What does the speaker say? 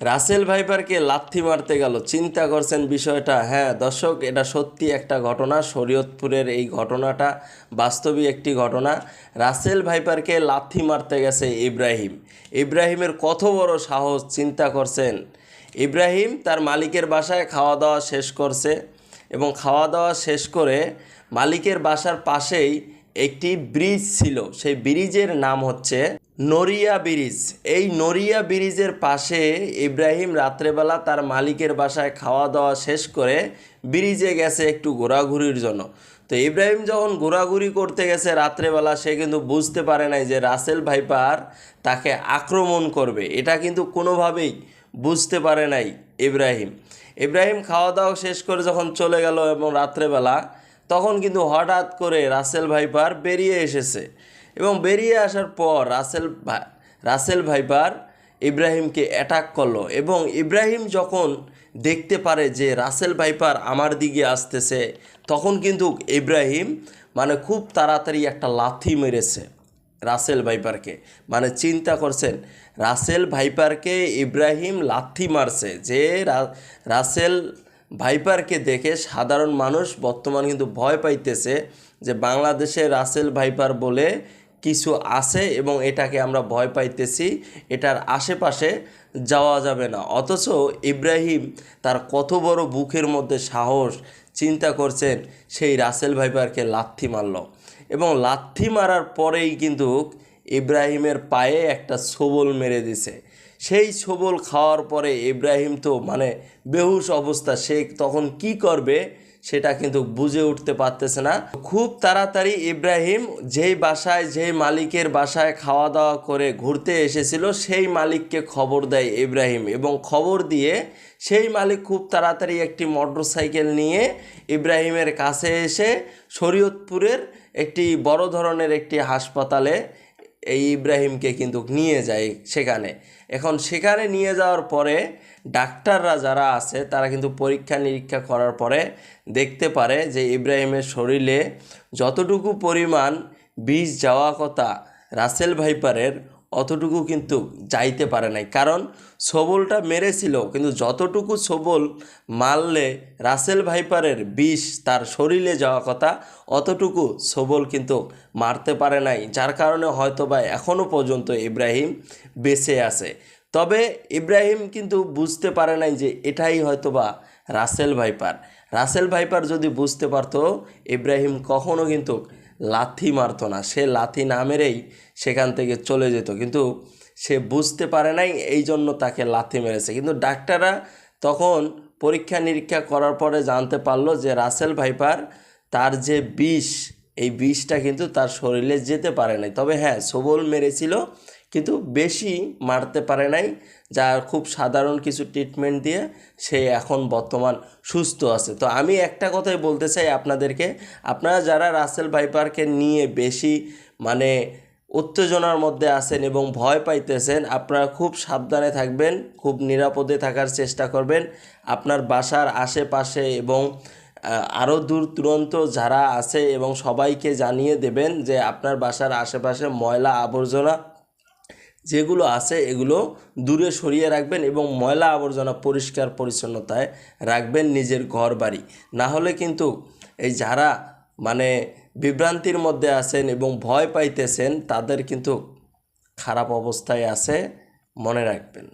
রাসেল ভাইপারকে লাথি মারতে গেল, চিন্তা করছেন বিষয়টা? হ্যাঁ দর্শক, এটা সত্যি একটা ঘটনা। শরীয়তপুরের এই ঘটনাটা বাস্তবিক একটি ঘটনা। রাসেল ভাইপারকে লাথি মারতে গেছে ইব্রাহিম। ইব্রাহিমের কত বড় সাহস, চিন্তা করছেন? ইব্রাহিম তার মালিকের বাসায় খাওয়া দাওয়া শেষ করছে এবং খাওয়া দাওয়া শেষ করে মালিকের বাসার পাশেই একটি ব্রিজ ছিল। সেই ব্রিজের নাম হচ্ছে নরিয়া ব্রিজ। এই নরিয়া ব্রিজের পাশে ইব্রাহিম রাত্রেবেলা তার মালিকের বাসায় খাওয়া দাওয়া শেষ করে ব্রিজে গেছে একটু ঘোরাঘুরির জন্য। তো ইব্রাহিম যখন ঘোরাঘুরি করতে গেছে রাত্রেবেলা, সে কিন্তু বুঝতে পারে নাই যে রাসেল ভাইপার তাকে আক্রমণ করবে। এটা কিন্তু কোনোভাবেই বুঝতে পারে নাই ইব্রাহিম। ইব্রাহিম খাওয়া দাওয়া শেষ করে যখন চলে গেল এবং রাত্রেবেলা, তখন কিন্তু হঠাৎ করে রাসেল ভাইপার বেরিয়ে এসেছে এবং বেরিয়ে আসার পর রাসেল ভাইপার ইব্রাহিমকে অ্যাটাক করলো। এবং ইব্রাহিম যখন দেখতে পারে যে রাসেল ভাইপার আমার দিকে আসতেছে, তখন কিন্তু ইব্রাহিম খুব তাড়াতাড়ি একটা লাথি মেরেছে রাসেল ভাইপারকে। চিন্তা করছেন, রাসেল ভাইপারকে ইব্রাহিম লাথি মারছে। যে রাসেল ভাইপারকে দেখে সাধারণ মানুষ বর্তমান কিন্তু ভয় পাইতেছে যে বাংলাদেশে রাসেল ভাইপার বলে কিছু আছে এবং এটাকে আমরা ভয় পাইতেছি, এটার আশেপাশে যাওয়া যাবে না। অথচ ইব্রাহিম তার কত বড় বুকের মধ্যে সাহস, চিন্তা করছেন, সেই রাসেল ভাইপারকে লাথি মারল এবং লাথি মারার পরেই কিন্তু ইব্রাহিমের পায়ে একটা ছোবল মেরে দিছে। সেই ছোবল খাওয়ার পরে ইব্রাহিম তো বেহুশ অবস্থা। সে তখন কি করবে সেটা কিন্তু বুঝে উঠতে পারতেছে না। খুব তাড়াতাড়ি ইব্রাহিম যেই মালিকের বাসায় খাওয়া দাওয়া করে ঘুরতে এসেছিল, সেই মালিককে খবর দেয় ইব্রাহিম এবং খবর দিয়ে সেই মালিক খুব তাড়াতাড়ি একটি মোটরসাইকেল নিয়ে ইব্রাহিমের কাছে এসে শরীয়তপুরের একটি বড় ধরনের একটি হাসপাতালে এই ইব্রাহিমকে কিন্তু নিয়ে যায় সেখানে। এখন সেখানে নিয়ে যাওয়ার পরে ডাক্তাররা যারা আছে তারা কিন্তু পরীক্ষা নিরীক্ষা করার পরে দেখতে পারে যে ইব্রাহিমের শরীরে যতটুকু পরিমাণ বিষ যাওয়া কথা রাসেল ভাইপারের, অতটুকু কিন্তু যাইতে পারে নাই। কারণ ছোবলটা মেরেছিল, কিন্তু যতটুকু ছোবল মারলে রাসেল ভাইপারের বিষ তার শরীরে যাওয়া কথা, অতটুকু ছোবল কিন্তু মারতে পারে নাই। যার কারণে হয়তোবা এখনও পর্যন্ত ইব্রাহিম বেঁচে আছে। তবে ইব্রাহিম কিন্তু বুঝতে পারে নাই যে এটাই হয়তোবা রাসেল ভাইপার। রাসেল ভাইপার যদি বুঝতে পারতো, ইব্রাহিম কখনো কিন্তু লাথি মারতো না। সে লাথি না মেরেই সেখান থেকে চলে যেত, কিন্তু সে বুঝতে পারে নাই, এই জন্য তাকে লাথি মেরেছে। কিন্তু ডাক্তাররা তখন পরীক্ষা নিরীক্ষা করার পরে জানতে পারলো যে রাসেল ভাইপার তার যে বিষ, এই বিষটা কিন্তু তার শরীরে যেতে পারে নাই। তবে হ্যাঁ, ছোবল মেরেছিল কিন্তু বেশি মারতে পারে নাই, যার খুব সাধারণ কিছু ট্রিটমেন্ট দিয়ে সে এখন বর্তমান সুস্থ আছে। তো আমি একটা কথাই বলতে চাই আপনাদেরকে, আপনারা যারা রাসেল ভাইপারকে নিয়ে বেশি উত্তেজনার মধ্যে আছেন এবং ভয় পাইতেছেন, আপনারা খুব সাবধানে থাকবেন, খুব নিরাপদে থাকার চেষ্টা করবেন। আপনার বাসার আশেপাশে এবং আরও দূর দূরান্ত যারা আছে এবং সবাইকে জানিয়ে দেবেন যে আপনার বাসার আশেপাশে ময়লা আবর্জনা যেগুলো আছে এগুলো দূরে সরিয়ে রাখবেন এবং ময়লা আবর্জনা পরিষ্কার পরিচ্ছন্নতায় রাখবেন নিজের ঘর বাড়ি। না হলে কিন্তু এই যারা বিভ্রান্তির মধ্যে আছেন এবং ভয় পাইতেছেন, তাদের কিন্তু খারাপ অবস্থায় আছে, মনে রাখবেন।